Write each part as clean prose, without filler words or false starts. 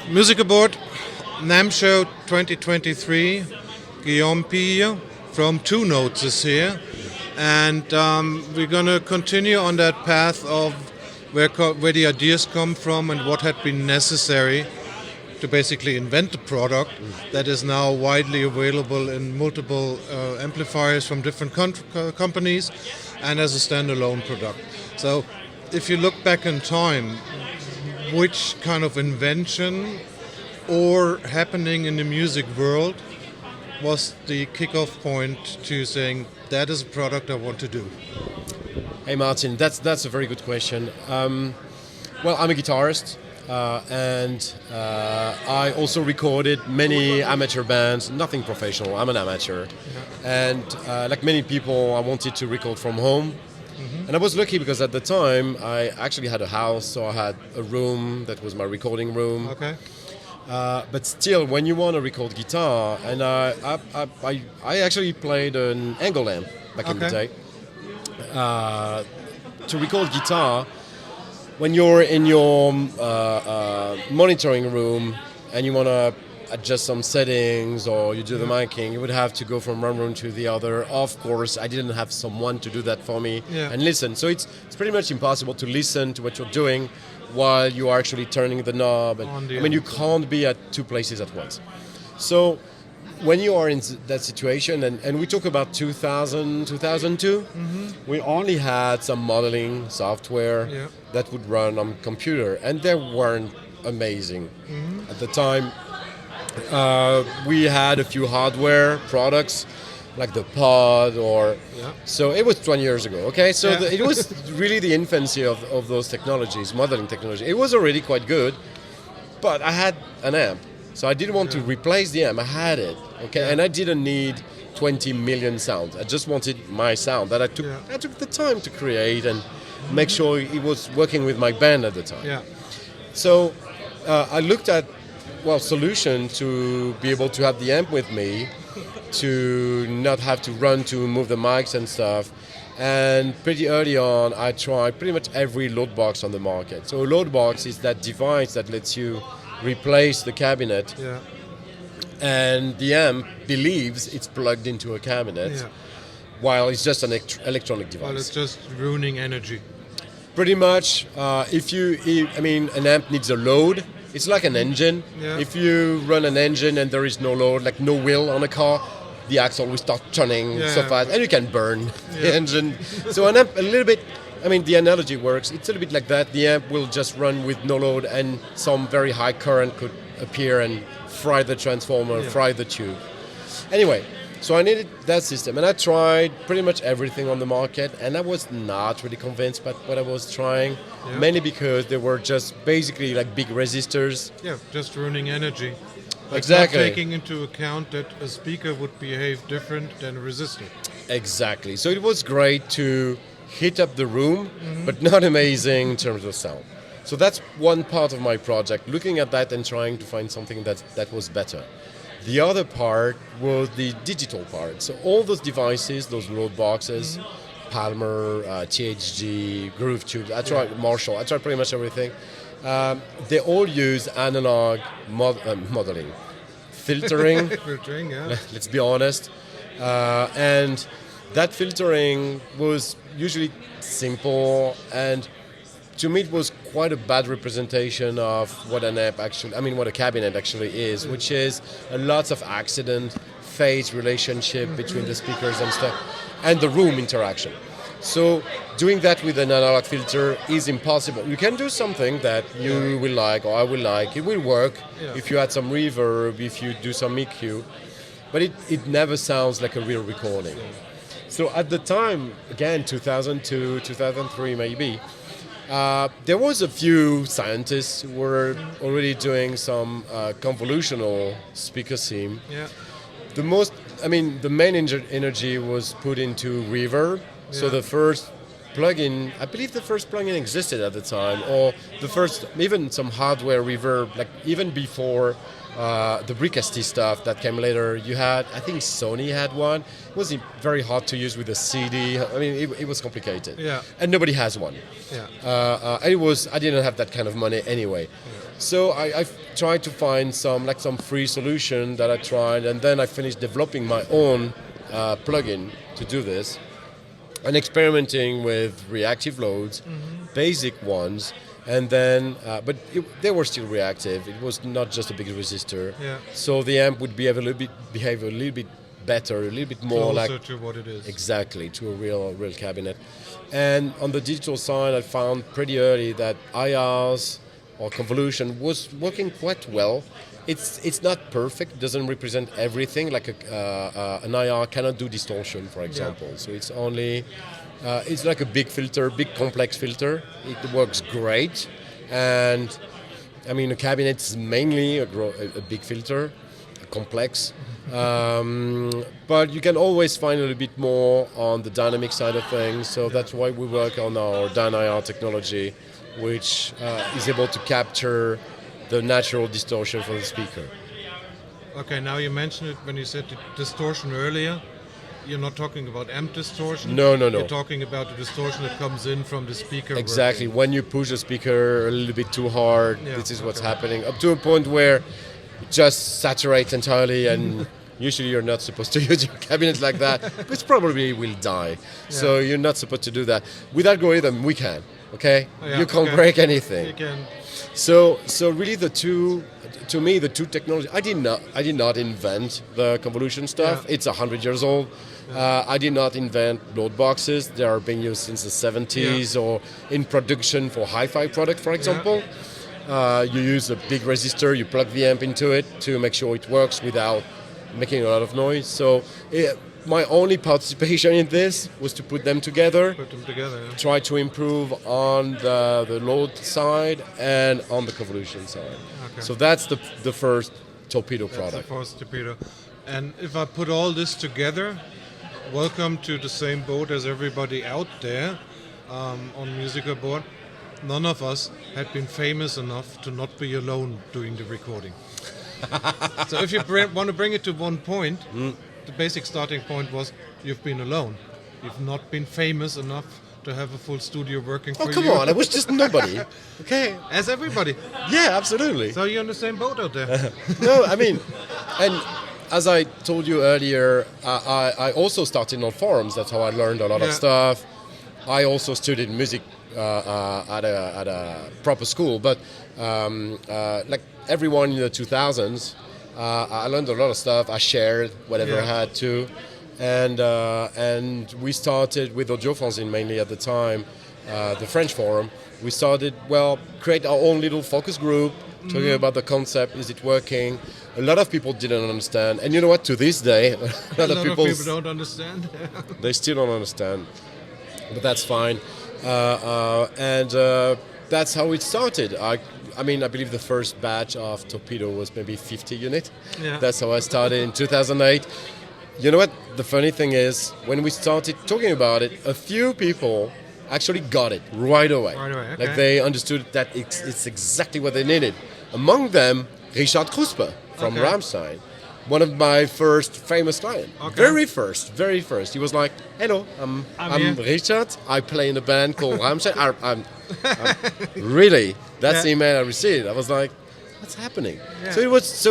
Musiker-Board, NAMM Show 2023, Guillaume, Pille from Two Notes is here. And we're going to continue on that path of where the ideas come from and what had been necessary to basically invent the product that is now widely available in multiple amplifiers from different companies and as a standalone product. So if you look back in time, which kind of invention or happening in the music world was the kickoff point to saying that is a product I want to do? Hey Martin, that's a very good question. Well, I'm a guitarist and I also recorded many amateur bands, nothing professional, I'm an amateur. Yeah. And like many people, I wanted to record from home. And I was lucky because at the time I actually had a house, so I had a room that was my recording room. Okay. But still, when you want to record guitar, and I actually played an angle amp back in the day. To record guitar, when you're in your monitoring room and you want to adjust some settings or you do the miking, you would have to go from one room to the other. Of course, I didn't have someone to do that for me and listen. So it's pretty much impossible to listen to what you're doing while you are actually turning the knob. And, you can't be at two places at once. So when you are in that situation, and we talk about 2000, 2002, we only had some modeling software that would run on computer, and they weren't amazing. At the time, we had a few hardware products like the pod so it was 20 years ago, okay? So it was really the infancy of those technologies, modeling technology. It was already quite good, but I had an amp, so I didn't want to replace the amp. I had it, okay? And I didn't need 20 million sounds. I just wanted my sound that I took the time to create and make sure it was working with my band at the time. So I looked at solution to be able to have the amp with me, to not have to run to move the mics and stuff. And pretty early on, I tried pretty much every load box on the market. So a load box is that device that lets you replace the cabinet, and the amp believes it's plugged into a cabinet, while it's just an electronic device. Well, it's just ruining energy. Pretty much. An amp needs a load. It's like an engine. If you run an engine and there is no load, like no wheel on a car, the axle will start turning so fast, and you can burn the engine. So an amp, a little bit, the analogy works. It's a little bit like that. The amp will just run with no load, and some very high current could appear and fry the transformer, fry the tube. Anyway, so I needed that system, and I tried pretty much everything on the market, and I was not really convinced by what I was trying, mainly because they were just basically like big resistors. Just ruining energy. Exactly. Not taking into account that a speaker would behave different than a resistor. Exactly. So it was great to heat up the room, but not amazing in terms of sound. So that's one part of my project, looking at that and trying to find something that was better. The other part was the digital part. So all those devices, those load boxes, Palmer, THG, Groove Tubes, I tried Marshall, I tried pretty much everything. They all use analog modeling, filtering. Filtering, Let's be honest. And that filtering was usually simple, and to me it was quite a bad representation of what an amp actually, what a cabinet actually is, which is a lot of accident, phase relationship between the speakers and stuff, and the room interaction. So doing that with an analog filter is impossible. You can do something that you will like, or I will like. It will work if you add some reverb, if you do some EQ, but it never sounds like a real recording. So at the time, again, 2002, 2003 maybe, there was a few scientists who were already doing some convolutional speaker sim. The main energy was put into reverb. So the first plugin, I believe the first plugin existed at the time, or the first, even some hardware reverb, like even before the Brickasty stuff that came later. You had, I think Sony had one. It was very hard to use with a CD. I mean, it was complicated. Yeah. And nobody has one. Yeah. I didn't have that kind of money anyway. So I tried to find some free solution that I tried, and then I finished developing my own plugin to do this, and experimenting with reactive loads, basic ones. And then, but they were still reactive. It was not just a big resistor. Yeah. So the amp would behave a little bit better, a little bit more closer to what it is. Exactly, to a real cabinet. And on the digital side, I found pretty early that IRs or convolution was working quite well. It's not perfect. It doesn't represent everything. Like an IR cannot do distortion, for example. So it's only. It's like a big filter, big complex filter. It works great, and I mean a cabinet is mainly a big filter, complex. But you can always find a little bit more on the dynamic side of things. So that's why we work on our DynIR technology, which is able to capture the natural distortion from the speaker. Okay, now you mentioned it when you said distortion earlier. You're not talking about amp distortion. No. You're talking about the distortion that comes in from the speaker. Exactly. Working. When you push the speaker a little bit too hard, this is what's happening. Up to a point where it just saturates entirely, and usually you're not supposed to use your cabinet like that, which probably will die. Yeah. So you're not supposed to do that. With algorithm, we can. Okay. You can't break anything. You can. So really the two technologies. I did not invent the convolution stuff. Yeah. It's 100 years old. I did not invent load boxes. They are being used since the 70s or in production for hi-fi product, for example. You use a big resistor, you plug the amp into it to make sure it works without making a lot of noise. So my only participation in this was to put them together. Try to improve on the load side and on the convolution side. Okay. So that's the first Torpedo product. That's the first Torpedo. And if I put all this together, welcome to the same boat as everybody out there on Musiker-Board. None of us had been famous enough to not be alone doing the recording. So if you want to bring it to one point, the basic starting point was you've been alone. You've not been famous enough to have a full studio working for you. Oh, come on. I was just nobody. Okay. As everybody. Yeah, absolutely. So you're on the same boat out there. No, I mean, and as I told you earlier, I also started on forums. That's how I learned a lot of stuff. I also studied music at a proper school, but like everyone in the 2000s, I learned a lot of stuff. I shared whatever I had to, and we started with Audiofanzine mainly at the time, the French forum. We started create our own little focus group, talking about the concept. Is it working? A lot of people didn't understand, and you know what? To this day, a lot of people don't understand. They still don't understand, but that's fine. And that's how it started. I mean, I believe the first batch of Torpedo was maybe 50 units. Yeah. That's how I started in 2008. You know what? The funny thing is, when we started talking about it, a few people actually got it right away. Okay. Like they understood that it's exactly what they needed. Among them, Richard Kruspe from Rammstein, one of my first famous clients. Okay. Very first. He was like, "Hello, I'm Richard. I play in a band called Rammstein." I'm really, that's the email I received. I was like, "What's happening?" Yeah. So it was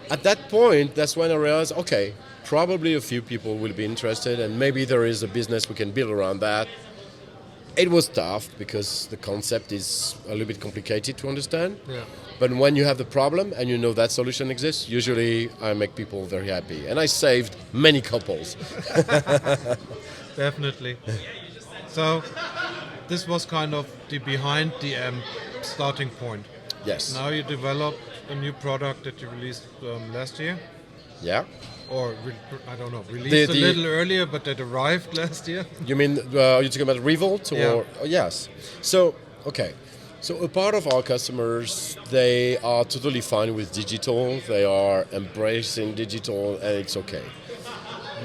at that point, that's when I realized, okay, probably a few people will be interested, and maybe there is a business we can build around that. It was tough because the concept is a little bit complicated to understand. Yeah. But when you have the problem and you know that solution exists, usually I make people very happy. And I saved many couples. Definitely. So this was kind of the behind the amp starting point. Yes. Now you developed a new product that you released last year. Yeah. Or, I don't know, released a little earlier, but that arrived last year? You mean, you're talking about ReVolt? Or, yes. So, okay. So a part of our customers, they are totally fine with digital. They are embracing digital, and it's okay.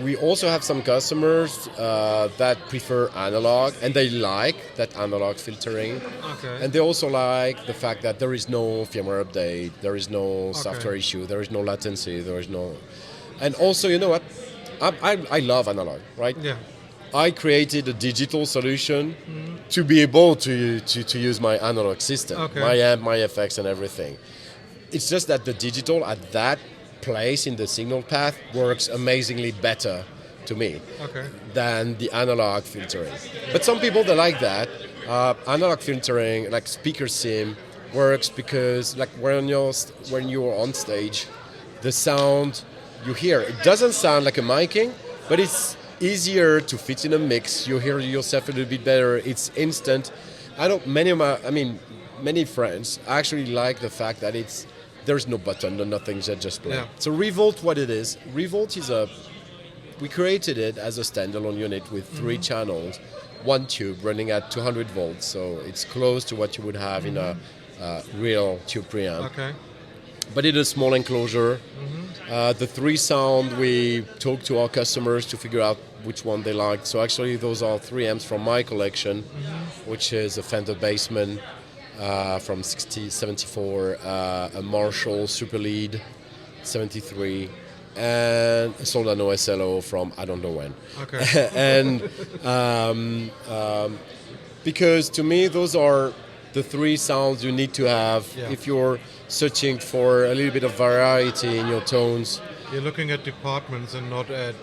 We also have some customers that prefer analog, and they like that analog filtering. Okay. And they also like the fact that there is no firmware update, there is no software issue, there is no latency, there is no... And also, you know what? I love analog, right? Yeah. I created a digital solution to be able to use my analog system, my amp, my effects, and everything. It's just that the digital at that place in the signal path works amazingly better to me than the analog filtering. But some people, they like that. Analog filtering, like speaker sim, works because like when you're on stage, the sound you hear, it doesn't sound like a miking, but it's easier to fit in a mix. You hear yourself a little bit better. It's instant. Many friends actually like the fact that there's no button, no nothing, just play. Yeah. So ReVolt, what it is? ReVolt is we created it as a standalone unit with 3 channels, 1 tube running at 200 volts. So it's close to what you would have in a real tube preamp. Okay. But in a small enclosure. The 3 sound, we talked to our customers to figure out which one they liked. So actually those are 3 amps from my collection, which is a Fender Bassman from 74, a Marshall Super Lead 73, and a Soldano SLO from I don't know when. Okay. And because to me those are the 3 sounds you need to have if you're searching for a little bit of variety in your tones. You're looking at departments and not at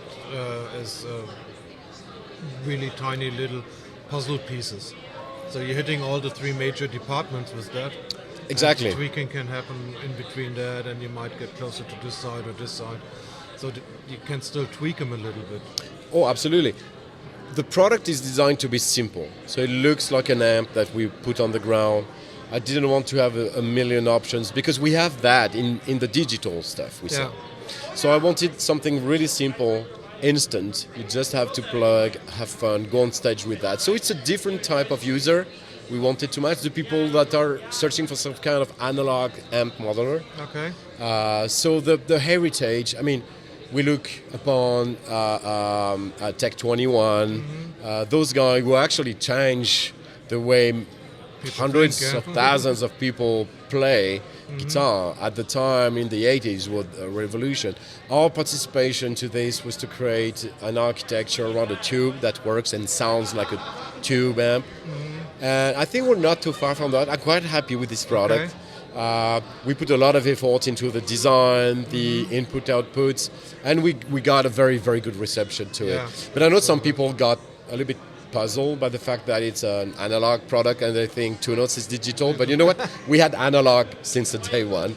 really tiny little puzzle pieces. So you're hitting all the 3 major departments with that. Exactly. And tweaking can happen in between that, and you might get closer to this side or this side. So you can still tweak them a little bit. Oh, absolutely. The product is designed to be simple. So it looks like an amp that we put on the ground. I didn't want to have a million options because we have that in the digital stuff we sell. So I wanted something really simple, instant. You just have to plug, have fun, go on stage with that. So it's a different type of user. We wanted to match the people that are searching for some kind of analog amp modeler. Okay. So the heritage, we look upon Tech 21, those guys who actually change the way hundreds of thousands of people play guitar. At the time in the 80s was a revolution. Our participation to this was to create an architecture around a tube that works and sounds like a tube amp. And I think we're not too far from that. I'm quite happy with this product. We put a lot of effort into the design, the input outputs, and we got a very, very good reception to it. But I know some people got a little bit puzzled by the fact that it's an analog product and they think 2 notes is digital. But you know what? We had analog since the day one.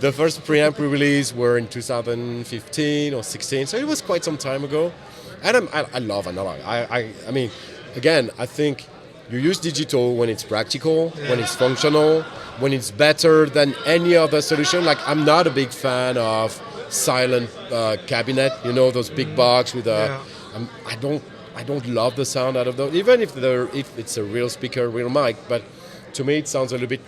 The first preamp we released were in 2015 or 16, so it was quite some time ago. And I love analog. Again, I think you use digital when it's practical, when it's functional, when it's better than any other solution. Like, I'm not a big fan of silent cabinet, those big box with a... I don't love the sound out of those, even if it's a real speaker, real mic, but to me it sounds a little bit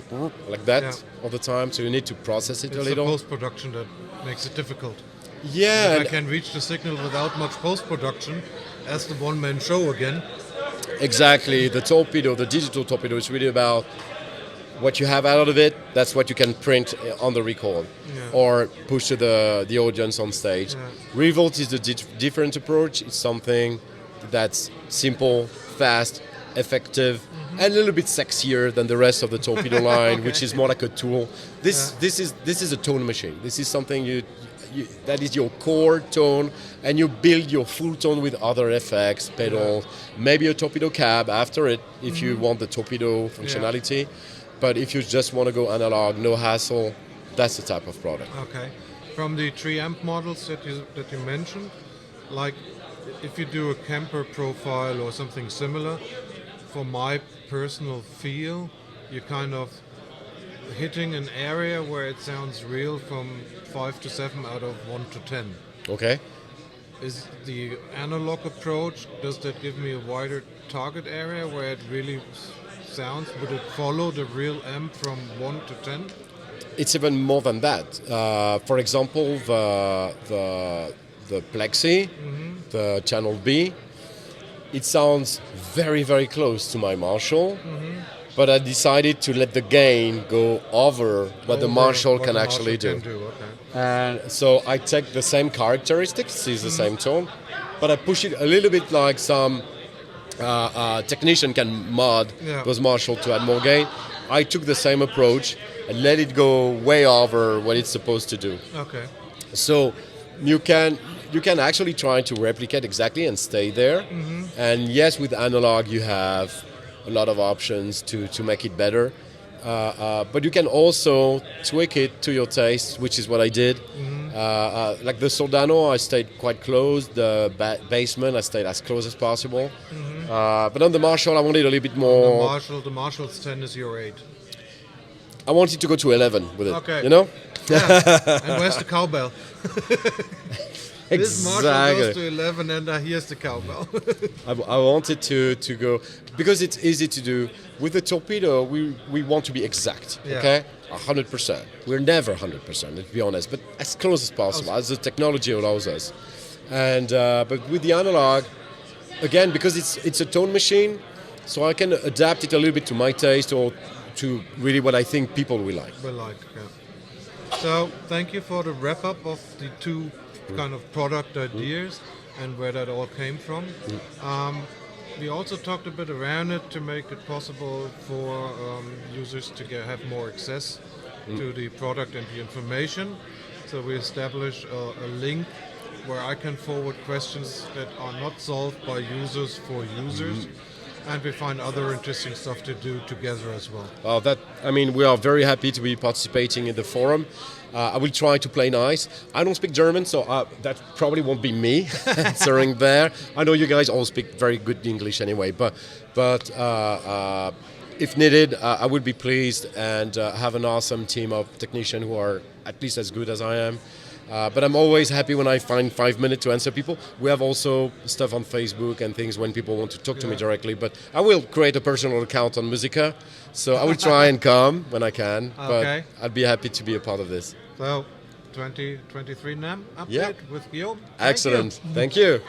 like that all the time, so you need to process it a little. It's the post-production that makes it difficult. Yeah. If I can reach the signal without much post-production, as the one-man show again. Exactly. The torpedo, the digital torpedo, is really about what you have out of it. That's what you can print on the record or push to the audience on stage. ReVolt is a different approach. It's something that's simple, fast, effective, and a little bit sexier than the rest of the torpedo line, which is more like a tool. This is a tone machine. This is something that is your core tone, and you build your full tone with other effects, pedals, maybe a torpedo cab after it if you want the torpedo functionality. But if you just want to go analog, no hassle, that's the type of product. Okay. From the 3 amp models that you mentioned, like if you do a camper profile or something similar, for my personal feel, you're kind of hitting an area where it sounds real from 5 to 7 out of 1 to 10. Okay. Is the analog approach, does that give me a wider target area where it really sounds? Would it follow the real amp from 1 to 10? It's even more than that. For example, the the Plexi, the Channel B. It sounds very, very close to my Marshall, but I decided to let the gain go over what the Marshall can actually do. And so I take the same characteristics, it's the same tone, but I push it a little bit like some technician can mod those Marshall to add more gain. I took the same approach and let it go way over what it's supposed to do. Okay. So you can actually try to replicate exactly and stay there. And yes, with analog you have a lot of options to make it better. But you can also tweak it to your taste, which is what I did. Like the Soldano, I stayed quite close. The basement, I stayed as close as possible. But on the Marshall, I wanted a little bit more. The Marshall's 10 is your 8. I wanted to go to 11 with it. Okay. You know? Yeah. And where's the cowbell? This Marshall Exactly. goes to 11 and here's the cowbell. I wanted to go because it's easy to do. With the torpedo, we want to be exact, okay? 100%. We're never 100%, let's be honest, but as close as possible, as the technology allows us. And but with the analog, again, because it's a tone machine, so I can adapt it a little bit to my taste or to really what I think people will like. So thank you for the wrap up of the two kind of product ideas and where that all came from. We also talked a bit around it to make it possible for users to have more access to the product and the information. So we established a link where I can forward questions that are not solved by users for users. And we find other interesting stuff to do together as well. We are very happy to be participating in the forum. I will try to play nice. I don't speak German, so that probably won't be me answering there. I know you guys all speak very good English anyway, but if needed, I would be pleased and have an awesome team of technicians who are at least as good as I am. But I'm always happy when I find 5 minutes to answer people. We have also stuff on Facebook and things when people want to talk to me directly. But I will create a personal account on Musiker, so I will try and come when I can. But I'd be happy to be a part of this. So, 2023 NAMM update with Guillaume. Excellent. Thank you.